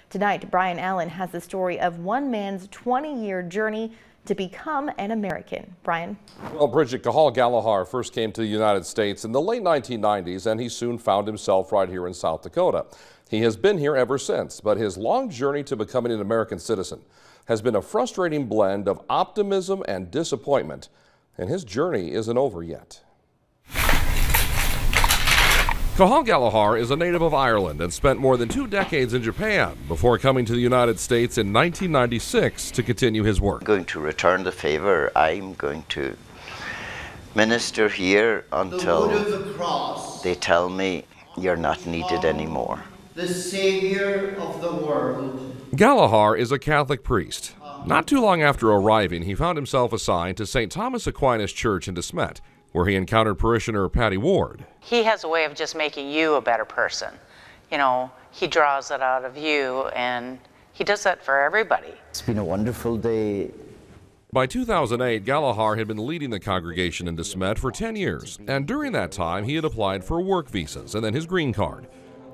Tonight, Brian Allen has the story of one man's 20-year journey to become an American. Brian? Well, Bridget, Gallagher first came to the United States in the late 1990s, and he soon found himself right here in South Dakota. He has been here ever since, but his long journey to becoming an American citizen has been a frustrating blend of optimism and disappointment, and his journey isn't over yet. Gallagher is a native of Ireland and spent more than 2 decades in Japan before coming to the United States in 1996 to continue his work. I'm going to return the favor. I'm going to minister here until they tell me you're not needed anymore. The Savior of the world. Gallagher is a Catholic priest. Not too long after arriving, he found himself assigned to St. Thomas Aquinas Church in De Smet, where he encountered parishioner Patty Ward. He has a way of just making you a better person. You know, he draws it out of you, and he does that for everybody. It's been a wonderful day. By 2008, Gallagher had been leading the congregation in De Smet for 10 years, and during that time he had applied for work visas and then his green card.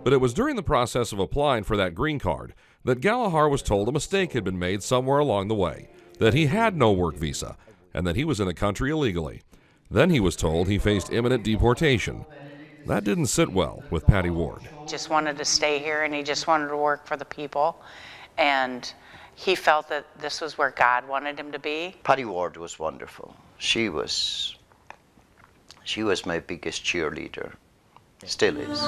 But it was during the process of applying for that green card that Gallagher was told a mistake had been made somewhere along the way, that he had no work visa, and that he was in the country illegally. Then he was told he faced imminent deportation. That didn't sit well with Patty Ward. Just wanted to stay here, and he just wanted to work for the people, and he felt that this was where God wanted him to be. Patty Ward was wonderful. She was my biggest cheerleader. Still is.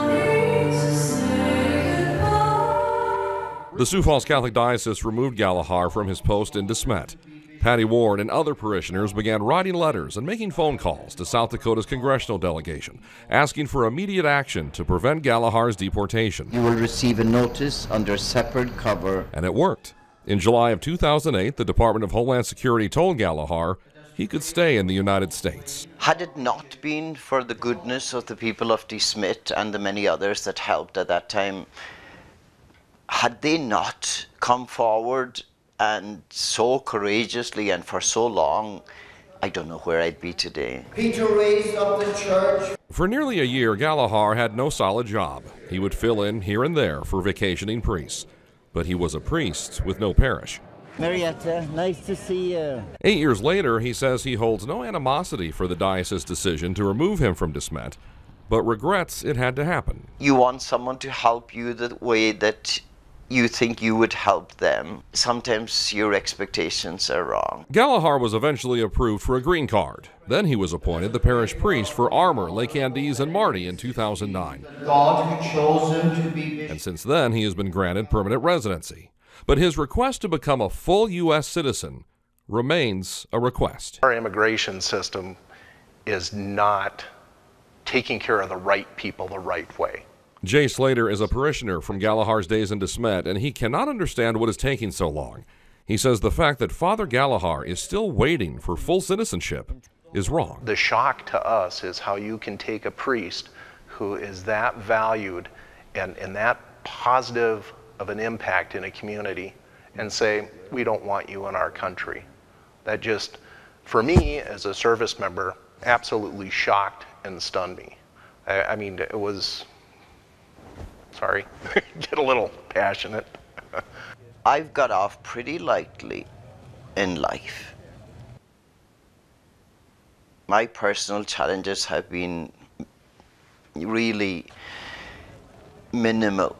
The Sioux Falls Catholic Diocese removed Gallagher from his post in De Smet. Patty Ward and other parishioners began writing letters and making phone calls to South Dakota's congressional delegation, asking for immediate action to prevent Gallagher's deportation. You will receive a notice under separate cover. And it worked. In July of 2008, the Department of Homeland Security told Gallagher he could stay in the United States. Had it not been for the goodness of the people of De Smet and the many others that helped at that time, had they not come forward and so courageously and for so long, I don't know where I'd be today. Peter raised up the church. For nearly a year, Gallagher had no solid job. He would fill in here and there for vacationing priests. But he was a priest with no parish. Marietta, nice to see you. 8 years later, he says he holds no animosity for the diocese's decision to remove him from De Smet, but regrets it had to happen. You want someone to help you the way that you think you would help them. Sometimes your expectations are wrong. Gallagher was eventually approved for a green card. Then he was appointed the parish priest for Armour, Lake Andes, and Marty in 2009. God who chose him to be bishop. And since then, he has been granted permanent residency. But his request to become a full U.S. citizen remains a request. Our immigration system is not taking care of the right people the right way. Jay Slater is a parishioner from Gallagher's days in De Smet, and he cannot understand what is taking so long. He says the fact that Father Gallagher is still waiting for full citizenship is wrong. The shock to us is how you can take a priest who is that valued and that positive of an impact in a community and say, we don't want you in our country. That just, for me as a service member, absolutely shocked and stunned me. I mean, it was... Sorry, get a little passionate. I've got off pretty lightly in life. My personal challenges have been really minimal,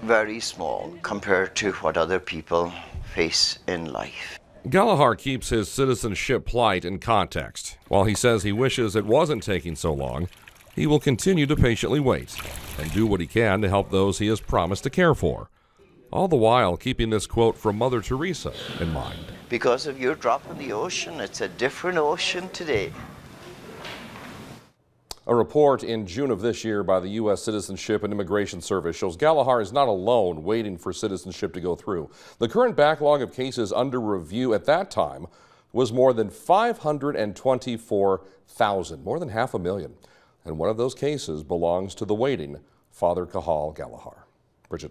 very small compared to what other people face in life. Gallagher keeps his citizenship plight in context. While he says he wishes it wasn't taking so long, he will continue to patiently wait and do what he can to help those he has promised to care for, all the while keeping this quote from Mother Teresa in mind. Because of your drop in the ocean, it's a different ocean today. A report in June of this year by the U.S. Citizenship and Immigration Service shows Gallagher is not alone waiting for citizenship to go through. The current backlog of cases under review at that time was more than 524,000, more than 500,000. And one of those cases belongs to the waiting Father Cahal Gallagher. Bridget.